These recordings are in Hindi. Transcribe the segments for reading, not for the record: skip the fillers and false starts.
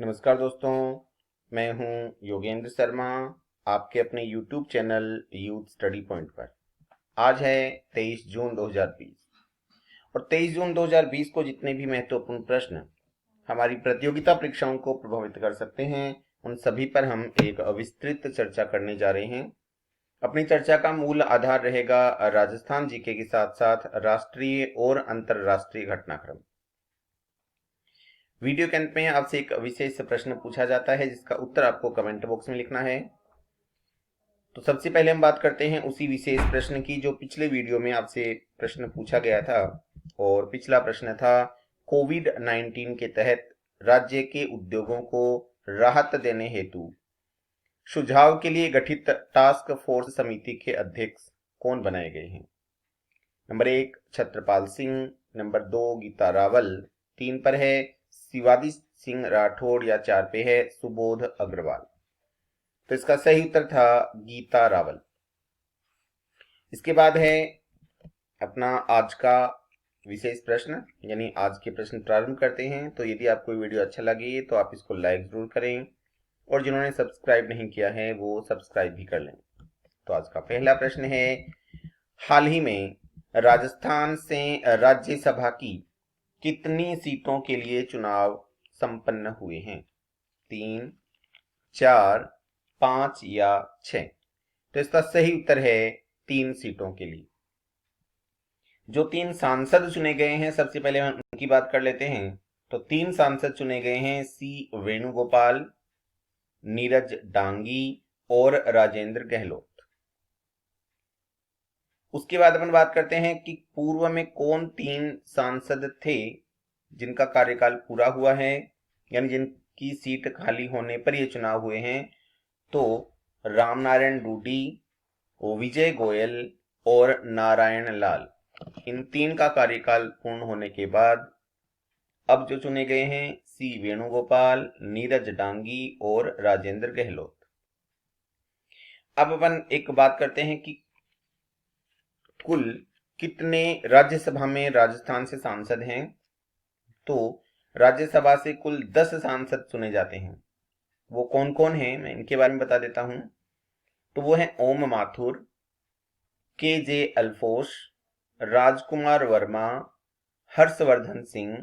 नमस्कार दोस्तों, मैं हूं योगेंद्र शर्मा, आपके अपने YouTube channel youth study point पर। आज है 23 जून 2020 और 23 जून 2020 को जितने भी महत्वपूर्ण प्रश्न हमारी प्रतियोगिता परीक्षाओं को प्रभावित कर सकते हैं, उन सभी पर हम एक विस्तृत चर्चा करने जा रहे हैं। अपनी चर्चा का मूल आधार रहेगा राजस्थान जीके के साथ साथ राष्ट्रीय और अंतर्राष्ट्रीय घटनाक्रम। वीडियो के अंत में आपसे एक विशेष प्रश्न पूछा जाता है जिसका उत्तर आपको कमेंट बॉक्स में लिखना है। तो सबसे पहले हम बात करते हैं उसी विशेष प्रश्न की जो पिछले वीडियो में आपसे प्रश्न पूछा गया था। और पिछला प्रश्न था, कोविड-19 के तहत राज्य के उद्योगों को राहत देने हेतु सुझाव के लिए गठित टास्क फोर्स समिति के अध्यक्ष कौन बनाए गए हैं? नंबर 1 छत्रपाल सिंह, नंबर 2 गीता रावल, 3 पर है शिवाजी सिंह राठौड़ या 4 पे है सुबोध अग्रवाल। तो इसका सही उत्तर था गीता रावल। इसके बाद है अपना आज का विशेष प्रश्न, यानी आज के प्रश्न प्रारंभ करते हैं। तो यदि आपको वीडियो अच्छा लगे तो आप इसको लाइक जरूर करें और जिन्होंने सब्सक्राइब नहीं किया है वो सब्सक्राइब भी कर लें। तो आज का पहला प्रश्न है, हाल ही में राजस्थान से राज्यसभा की कितनी सीटों के लिए चुनाव संपन्न हुए हैं? 3, 4, 5 या 6? तो इसका सही उत्तर है 3 सीटों के लिए। जो 3 सांसद चुने गए हैं, सबसे पहले हम उनकी बात कर लेते हैं। तो 3 सांसद चुने गए हैं, सी वेणुगोपाल, नीरज डांगी और राजेंद्र गहलोत। उसके बाद अपन बात करते हैं कि पूर्व में कौन 3 सांसद थे जिनका कार्यकाल पूरा हुआ है, यानी जिनकी सीट खाली होने पर ये चुनाव हुए हैं। तो रामनारायण रूडी, विजय गोयल और नारायण लाल, इन 3 का कार्यकाल पूर्ण होने के बाद अब जो चुने गए हैं, सी वेणुगोपाल, नीरज डांगी और राजेंद्र गहलोत। अब अपन एक बात करते हैं कि कुल कितने राज्यसभा में राजस्थान से सांसद हैं। तो राज्यसभा से कुल 10 सांसद चुने जाते हैं। वो कौन कौन हैं, मैं इनके बारे में बता देता हूं। तो वो हैं ओम माथुर, के जे अल्फोस, राजकुमार वर्मा, हर्षवर्धन सिंह,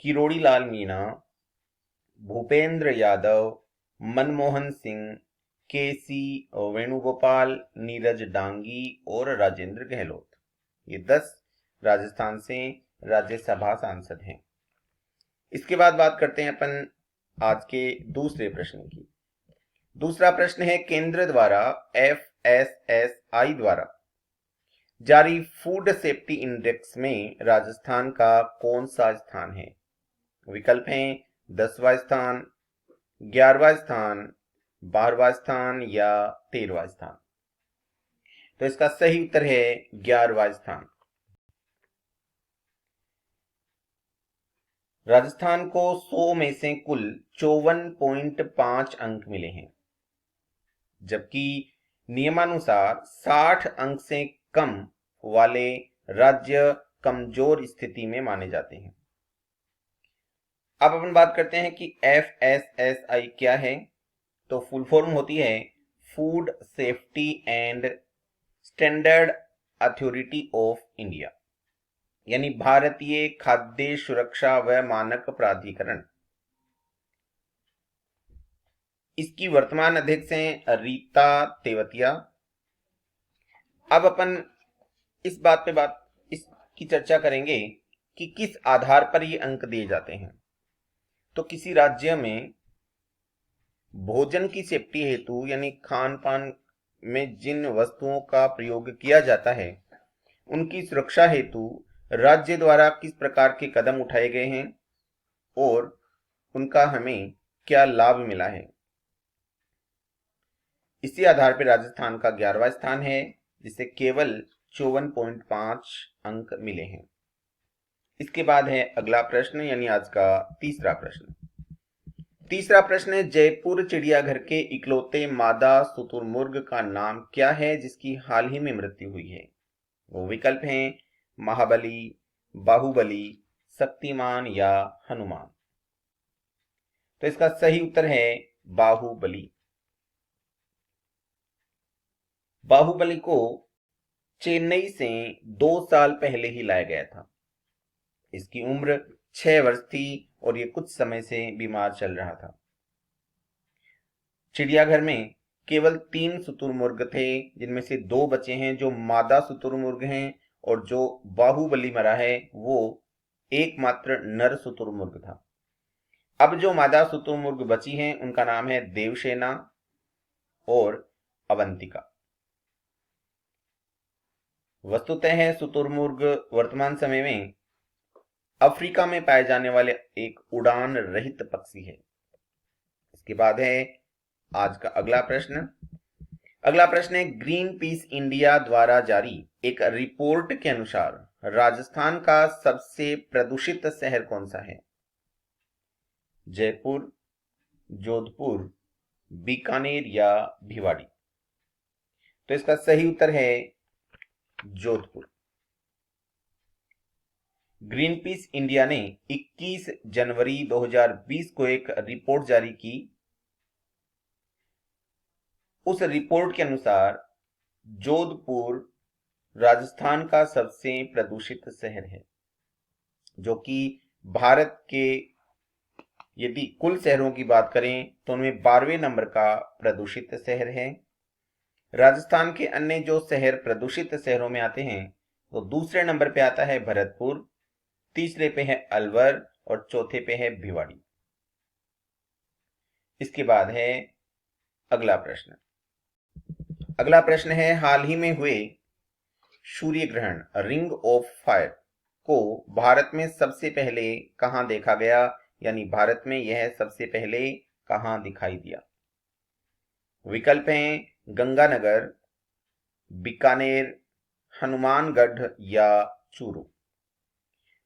किरोड़ी लाल मीणा, भूपेंद्र यादव, मनमोहन सिंह, के सी वेणुगोपाल, नीरज डांगी और राजेंद्र गहलोत। ये 10 राजस्थान से राज्यसभा सांसद हैं। इसके बाद बात करते हैं अपन आज के दूसरे प्रश्न की। दूसरा प्रश्न है, केंद्र द्वारा FSSAI द्वारा जारी फूड सेफ्टी इंडेक्स में राजस्थान का कौन सा स्थान है? विकल्प हैं 10वां स्थान, 11वां स्थान, 12वां स्थान या 13वां स्थान। तो इसका सही उत्तर है 11वां स्थान। राजस्थान को 100 में से कुल 54.5 अंक मिले हैं, जबकि नियमानुसार 60 अंक से कम वाले राज्य कमजोर स्थिति में माने जाते हैं। अब अपन बात करते हैं कि FSSAI क्या है। तो फुल फॉर्म होती है food safety and standard authority of India, यानी भारतीय खाद्य सुरक्षा व मानक प्राधिकरण। इसकी वर्तमान अध्यक्ष हैं रीता तेवतिया। अब अपन इस इसकी चर्चा करेंगे कि किस आधार पर ये अंक दिए जाते हैं। तो किसी राज्य में भोजन की सेफ्टी हेतु, यानी खान पान में जिन वस्तुओं का प्रयोग किया जाता है उनकी सुरक्षा हेतु राज्य द्वारा किस प्रकार के कदम उठाए गए हैं और उनका हमें क्या लाभ मिला है, इसी आधार पर राजस्थान का 11वां स्थान है, जिसे केवल 54.5 अंक मिले हैं। इसके बाद है अगला प्रश्न, यानी आज का तीसरा प्रश्न। तीसरा प्रश्न है, जयपुर चिड़ियाघर के इकलौते मादा शुतुरमुर्ग का नाम क्या है जिसकी हाल ही में मृत्यु हुई है? वो विकल्प हैं महाबली, बाहुबली, शक्तिमान या हनुमान। तो इसका सही उत्तर है बाहुबली। बाहुबली को चेन्नई से 2 साल पहले ही लाया गया था। इसकी उम्र 6 वर्ष थी और ये कुछ समय से बीमार चल रहा था। चिड़ियाघर में केवल 3 शुतुरमुर्ग थे, जिनमें से 2 बचे हैं जो मादा शुतुरमुर्ग हैं, और जो बाहुबली मरा है वो एकमात्र नर शुतुरमुर्ग था। अब जो मादा शुतुरमुर्ग बची हैं उनका नाम है देवसेना और अवंतिका। वस्तुतः शुतुरमुर्ग वर्तमान समय में अफ्रीका में पाए जाने वाले एक उड़ान रहित पक्षी है। इसके बाद है आज का अगला प्रश्न। अगला प्रश्न है, ग्रीन पीस इंडिया द्वारा जारी एक रिपोर्ट के अनुसार राजस्थान का सबसे प्रदूषित शहर कौन सा है? जयपुर, जोधपुर, बीकानेर या भिवाड़ी? तो इसका सही उत्तर है जोधपुर। ग्रीन पीस इंडिया ने 21 जनवरी 2020 को एक रिपोर्ट जारी की। उस रिपोर्ट के अनुसार जोधपुर राजस्थान का सबसे प्रदूषित शहर है, जो कि भारत के यदि कुल शहरों की बात करें तो उनमें 12वें नंबर का प्रदूषित शहर है। राजस्थान के अन्य जो शहर प्रदूषित शहरों में आते हैं तो दूसरे नंबर पे आता है भरतपुर, तीसरे पे है अलवर और चौथे पे है भिवाड़ी। इसके बाद है अगला प्रश्न। अगला प्रश्न है, हाल ही में हुए सूर्य ग्रहण रिंग ऑफ फायर को भारत में सबसे पहले कहां देखा गया, यानी भारत में यह सबसे पहले कहां दिखाई दिया? विकल्प हैं गंगानगर, बीकानेर, हनुमानगढ़ या चूरू?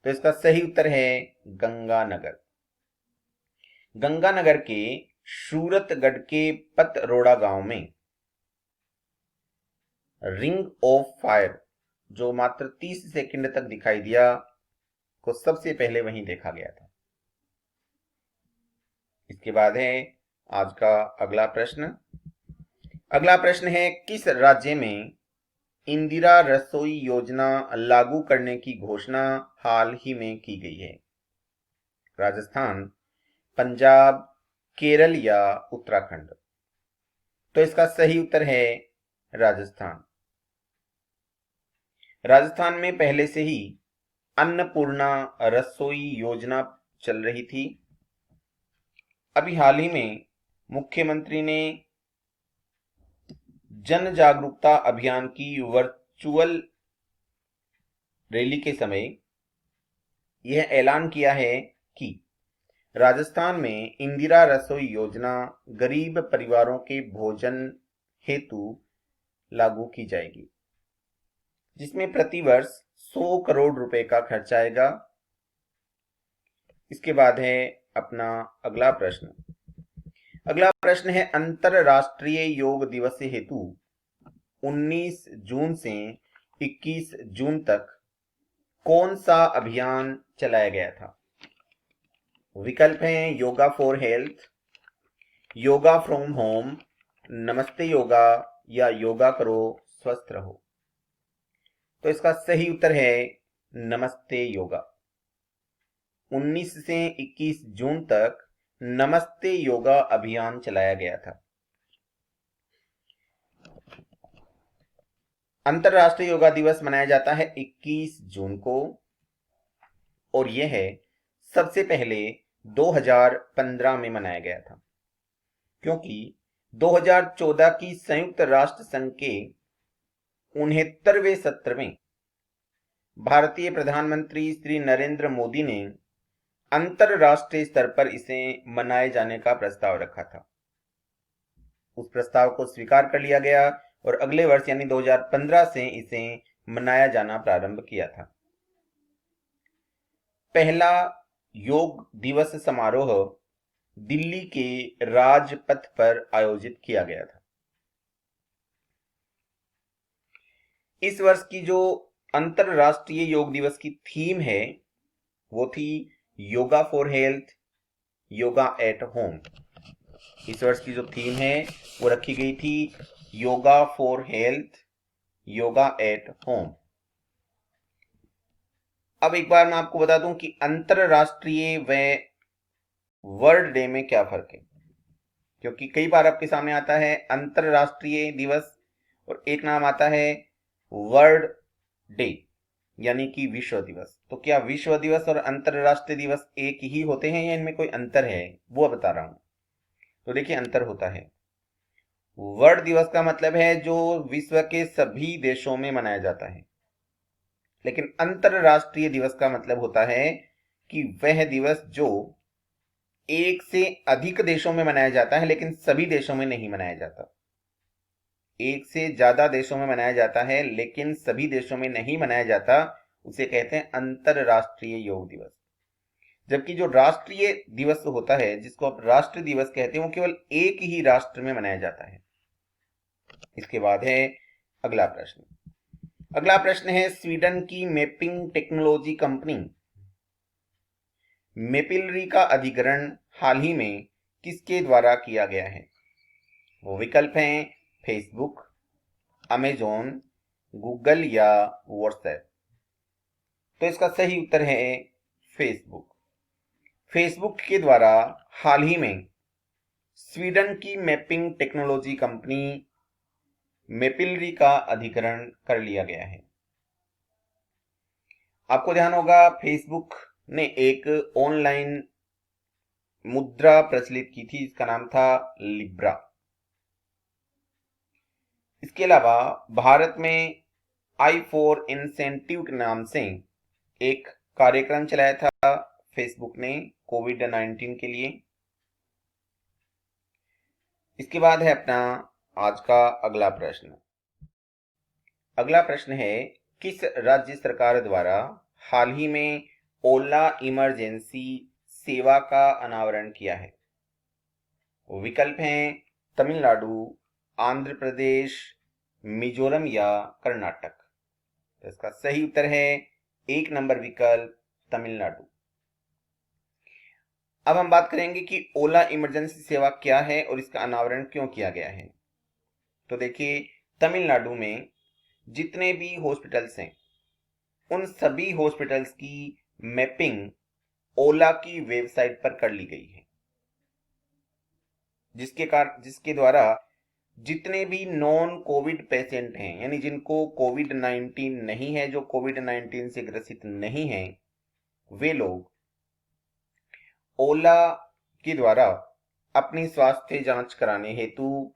तो इसका सही उत्तर है गंगानगर। गंगानगर के सूरतगढ़ के पतरोड़ा गांव में रिंग ऑफ फायर जो मात्र 30 सेकंड तक दिखाई दिया को सबसे पहले वहीं देखा गया था। इसके बाद है आज का अगला प्रश्न। अगला प्रश्न है, किस राज्य में इंदिरा रसोई योजना लागू करने की घोषणा हाल ही में की गई है? राजस्थान, पंजाब, केरल या उत्तराखंड? तो इसका सही उत्तर है राजस्थान। राजस्थान में पहले से ही अन्नपूर्णा रसोई योजना चल रही थी। अभी हाल ही में मुख्यमंत्री ने जन जागरूकता अभियान की वर्चुअल रैली के समय यह ऐलान किया है कि राजस्थान में इंदिरा रसोई योजना गरीब परिवारों के भोजन हेतु लागू की जाएगी, जिसमें प्रति वर्ष 100 करोड़ रुपए का खर्च आएगा। इसके बाद है अपना अगला प्रश्न। अगला प्रश्न है, अंतरराष्ट्रीय योग दिवस हेतु 19 जून से 21 जून तक कौन सा अभियान चलाया गया था? विकल्प हैं yoga for health, yoga from home, नमस्ते योगा या योगा करो स्वस्थ रहो? तो इसका सही उत्तर है नमस्ते योगा। 19 से 21 जून तक नमस्ते योगा अभियान चलाया गया था। अंतरराष्ट्रीय योगा दिवस मनाया जाता है 21 जून को और यह सबसे पहले 2015 में मनाया गया था, क्योंकि 2014 की संयुक्त राष्ट्र संघ के 69वें सत्र में भारतीय प्रधानमंत्री श्री नरेंद्र मोदी ने अंतरराष्ट्रीय स्तर पर इसे मनाए जाने का प्रस्ताव रखा था। उस प्रस्ताव को स्वीकार कर लिया गया और अगले वर्ष यानी 2015 से इसे मनाया जाना प्रारंभ किया था। पहला योग दिवस समारोह दिल्ली के राजपथ पर आयोजित किया गया था। इस वर्ष की जो अंतरराष्ट्रीय योग दिवस की थीम है वो थी yoga for health, yoga at home. इस वर्ष की जो थीम है वो रखी गई थी yoga for health, yoga at home. अब एक बार मैं आपको बता दूं कि अंतरराष्ट्रीय व वर्ल्ड डे में क्या फर्क है, क्योंकि कई बार आपके सामने आता है अंतरराष्ट्रीय दिवस और एक नाम आता है वर्ल्ड डे यानी कि विश्व दिवस। तो क्या विश्व दिवस और अंतरराष्ट्रीय दिवस एक ही होते हैं या इनमें कोई अंतर है, वो बता रहा हूं। तो देखिए अंतर होता है। वर्ल्ड दिवस का मतलब है जो विश्व के सभी देशों में मनाया जाता है, लेकिन अंतरराष्ट्रीय दिवस का मतलब होता है कि वह दिवस जो एक से अधिक देशों में मनाया जाता है लेकिन सभी देशों में नहीं मनाया जाता। एक से ज्यादा देशों में मनाया जाता है लेकिन सभी देशों में नहीं मनाया जाता, उसे कहते हैं अंतरराष्ट्रीय योग दिवस। जबकि जो राष्ट्रीय दिवस होता है, जिसको आप राष्ट्र दिवस कहते हैं, वो केवल एक ही राष्ट्र में मनाया जाता है। इसके बाद है अगला प्रश्न। अगला प्रश्न है स्वीडन की मैपिंग टेक्नोलॉजी कंपनी मेपिलरी का अधिग्रहण हाल ही में किसके द्वारा किया गया है? वो विकल्प हैं फेसबुक, अमेजॉन, गूगल या व्हाट्सएप। तो इसका सही उत्तर है फेसबुक। फेसबुक के द्वारा हाल ही में स्वीडन की मैपिंग टेक्नोलॉजी कंपनी मेपिलरी का अधिग्रहण कर लिया गया है। आपको ध्यान होगा फेसबुक ने एक ऑनलाइन मुद्रा प्रचलित की थी जिसका नाम था लिब्रा। इसके अलावा भारत में i4 इंसेंटिव के नाम से एक कार्यक्रम चलाया था फेसबुक ने कोविड-19 के लिए। इसके बाद है अपना आज का अगला प्रश्न। अगला प्रश्न है किस राज्य सरकार द्वारा हाल ही में ओला इमरजेंसी सेवा का अनावरण किया है? विकल्प हैं तमिलनाडु, आंध्र प्रदेश, मिजोरम या कर्नाटक। तो इसका सही उत्तर है एक नंबर विकल्प तमिलनाडु। अब हम बात करेंगे कि ओला इमरजेंसी सेवा क्या है और इसका अनावरण क्यों किया गया है। तो देखिए तमिलनाडु में जितने भी हॉस्पिटल्स हैं उन सभी हॉस्पिटल्स की मैपिंग ओला की वेबसाइट पर कर ली गई है, जिसके द्वारा जितने भी नॉन कोविड पेशेंट हैं यानी जिनको कोविड-19 नहीं है, जो कोविड-19 से ग्रसित नहीं हैं, वे लोग ओला के द्वारा अपनी स्वास्थ्य जांच कराने हेतु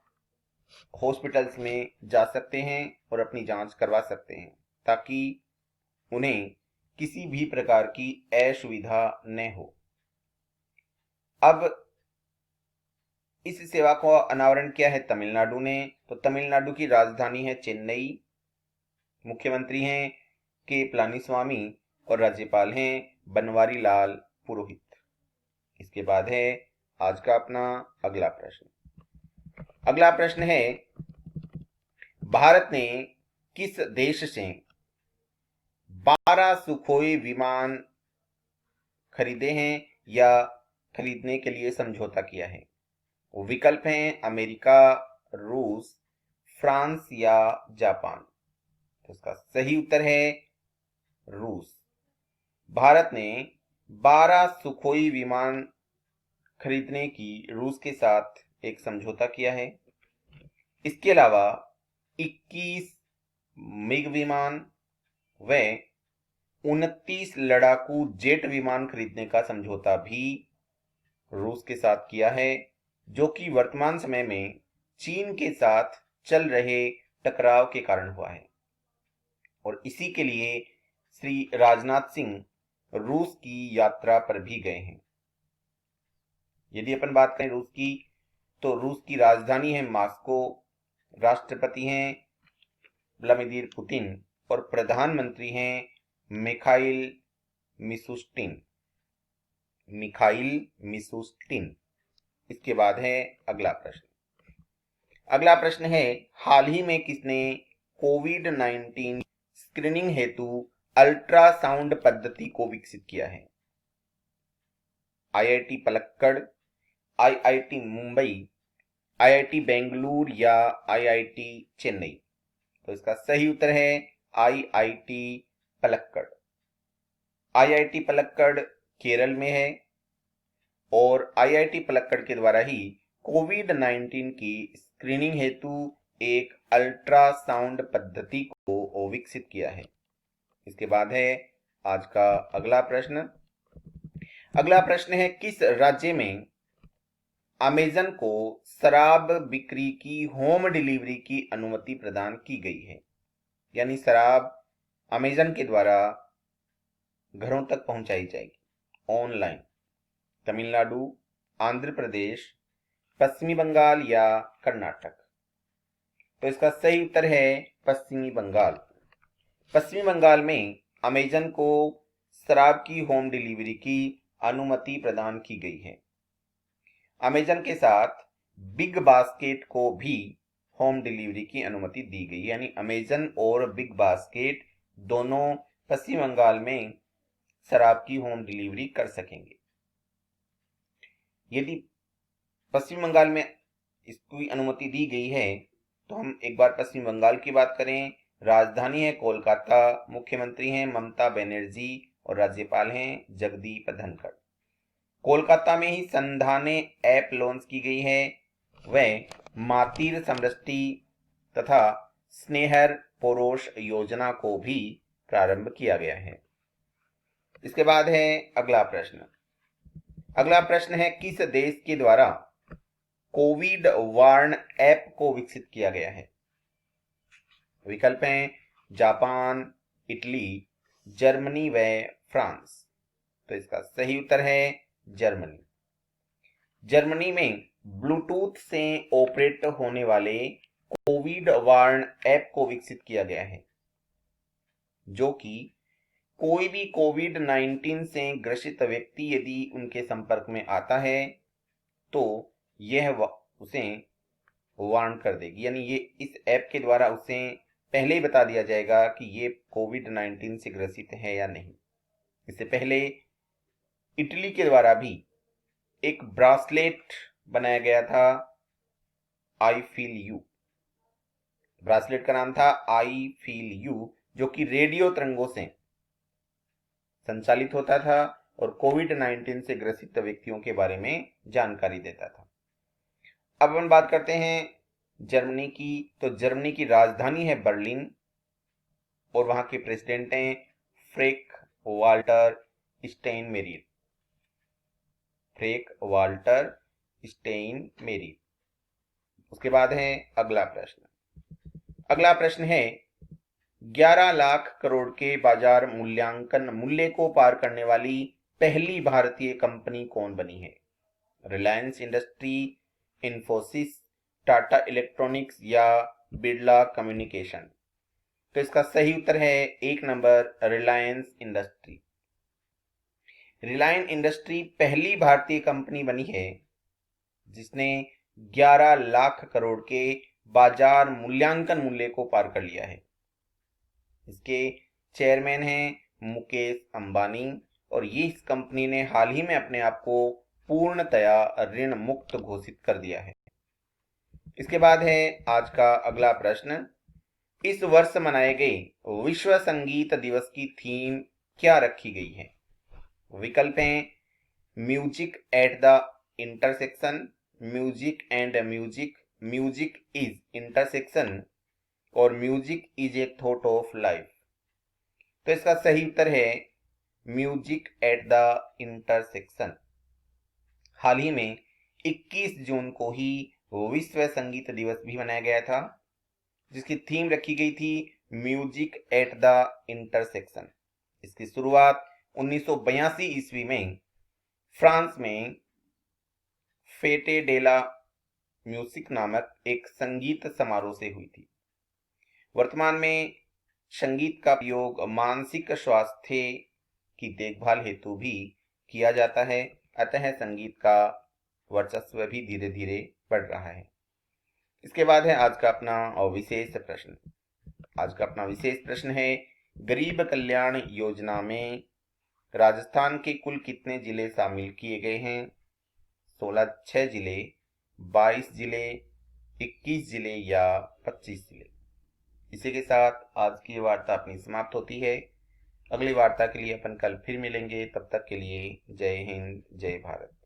हॉस्पिटल्स में जा सकते हैं और अपनी जांच करवा सकते हैं ताकि उन्हें किसी भी प्रकार की असुविधा न हो। अब इस सेवा को अनावरण किया है तमिलनाडु ने। तो तमिलनाडु की राजधानी है चेन्नई, मुख्यमंत्री हैं के पलानीस्वामी और राज्यपाल हैं बनवारी लाल पुरोहित। इसके बाद है आज का अपना अगला प्रश्न। अगला प्रश्न है भारत ने किस देश से 12 सुखोई विमान खरीदे हैं या खरीदने के लिए समझौता किया है? विकल्प हैं अमेरिका, रूस, फ्रांस या जापान। तो इसका सही उत्तर है रूस। भारत ने 12 सुखोई विमान खरीदने की रूस के साथ एक समझौता किया है। इसके अलावा 21 मिग विमान व 29 लड़ाकू जेट विमान खरीदने का समझौता भी रूस के साथ किया है, जो कि वर्तमान समय में चीन के साथ चल रहे टकराव के कारण हुआ है। और इसी के लिए श्री राजनाथ सिंह रूस की यात्रा पर भी गए हैं। यदि अपन बात करें रूस की, तो रूस की राजधानी है मॉस्को, राष्ट्रपति हैं व्लादिमीर पुतिन और प्रधानमंत्री हैं मिखाइल मिशुस्तिन। इसके बाद है अगला प्रश्न। अगला प्रश्न है हाल ही में किसने कोविड-19 स्क्रीनिंग हेतु अल्ट्रासाउंड पद्धति को विकसित किया है? IIT Palakkad, IIT Mumbai, IIT Bengaluru या आईआईटी चेन्नई? तो इसका सही उत्तर है आईआईटी पलक्कड़। आईआईटी पलक्कड़ केरल में है और आईआईटी पलक्कड़ के द्वारा ही कोविड-19 की स्क्रीनिंग हेतु एक अल्ट्रासाउंड पद्धति को विकसित किया है। इसके बाद है आज का अगला प्रश्न। अगला प्रश्न है, किस राज्य में अमेजन को शराब बिक्री की होम डिलीवरी की अनुमति प्रदान की गई है? यानी शराब अमेजन के द्वारा घरों तक पहुंचाई जाएगी ऑनलाइन। तमिलनाडु, आंध्र प्रदेश, पश्चिमी बंगाल या कर्नाटक? तो इसका सही उत्तर है पश्चिमी बंगाल। पश्चिमी बंगाल में अमेजन को शराब की होम डिलीवरी की अनुमति प्रदान की गई है। अमेजन के साथ बिग बास्केट को भी होम डिलीवरी की अनुमति दी गई, यानी अमेजन और बिग बास्केट दोनों पश्चिम बंगाल में शराब की होम डिलीवरी कर सकेंगे। यदि पश्चिम बंगाल में इसकी अनुमति दी गई है तो हम एक बार पश्चिम बंगाल की बात करें। राजधानी है कोलकाता, मुख्यमंत्री हैं ममता बनर्जी और राज्यपाल हैं जगदीप धनखड़। कोलकाता में ही संधाने ऐप लॉन्च की गई है। वह मातृ समृष्टि तथा स्नेहर पोरोश योजना को भी प्रारंभ किया गया है। इसके बाद है अगला प्रश्न। अगला प्रश्न है, किस देश के द्वारा कोविड वार्न ऐप को विकसित किया गया है? विकल्प हैं जापान, इटली, जर्मनी व फ्रांस। तो इसका सही उत्तर है जर्मनी। जर्मनी में ब्लूटूथ से ऑपरेट होने वाले कोविड वार्न ऐप को विकसित किया गया है, जो कि कोई भी कोविड-19 से ग्रसित व्यक्ति यदि उनके संपर्क में आता है तो यह उसे वार्न कर देगी, यानी ये इस ऐप के द्वारा उसे पहले ही बता दिया जाएगा कि ये कोविड-19 से ग्रसित है या नहीं। इससे पहले इटली के द्वारा भी एक ब्रासलेट बनाया गया था, आई फील यू। ब्रासलेट का नाम था आई फील यू, जो कि रेडियो तरंगों से संचालित होता था और कोविड-19 से ग्रसित व्यक्तियों के बारे में जानकारी देता था। अब हम बात करते हैं जर्मनी की। तो जर्मनी की राजधानी है बर्लिन और वहां के प्रेसिडेंट हैं Frank Walter Steinmeier. Frank Walter Steinmeier. उसके बाद है अगला प्रश्न। अगला प्रश्न है, 11 लाख करोड़ के बाजार मूल्यांकन मूल्य को पार करने वाली पहली भारतीय कंपनी कौन बनी है? रिलायंस इंडस्ट्री, इन्फोसिस, टाटा इलेक्ट्रॉनिक्स या बिरला कम्युनिकेशन? तो इसका सही उत्तर है 1 number Reliance industry. Reliance industry पहली भारतीय कंपनी बनी है जिसने 11 लाख करोड़ के बाजार मूल्यांकन मूल्य को पार कर लिया है। इसके चेयरमैन हैं मुकेश अंबानी और ये इस कंपनी ने हाल ही में अपने आप को पूर्णतया ऋण मुक्त घोषित कर दिया है। इसके बाद है आज का अगला प्रश्न। इस वर्ष मनाए गए विश्व संगीत दिवस की थीम क्या रखी गई है? विकल्प हैं music at the intersection, music and music, music is intersection और music is a thought of life. तो इसका सही उत्तर है म्यूजिक एट द इंटरसेक्शन। हाल ही में 21 जून को ही विश्व संगीत दिवस भी मनाया गया था, जिसकी थीम रखी गई थी म्यूजिक एट द इंटरसेक्शन। इसकी शुरुआत 1982 ईस्वी में फ्रांस में फेटे डेला म्यूजिक नामक एक संगीत समारोह से हुई थी। वर्तमान में संगीत का प्रयोग मानसिक स्वास्थ्य की देखभाल हेतु भी किया जाता है, अतः संगीत का वर्चस्व भी धीरे धीरे बढ़ रहा है। इसके बाद है आज का अपना विशेष प्रश्न। आज का अपना विशेष प्रश्न है, गरीब कल्याण योजना में राजस्थान के कुल कितने जिले शामिल किए गए हैं? 6 जिले, 22 जिले, 21 जिले या 25 जिले। इसी के साथ आज की वार्ता अपनी समाप्त होती है। अगली वार्ता के लिए अपन कल फिर मिलेंगे। तब तक के लिए जय हिंद, जय भारत।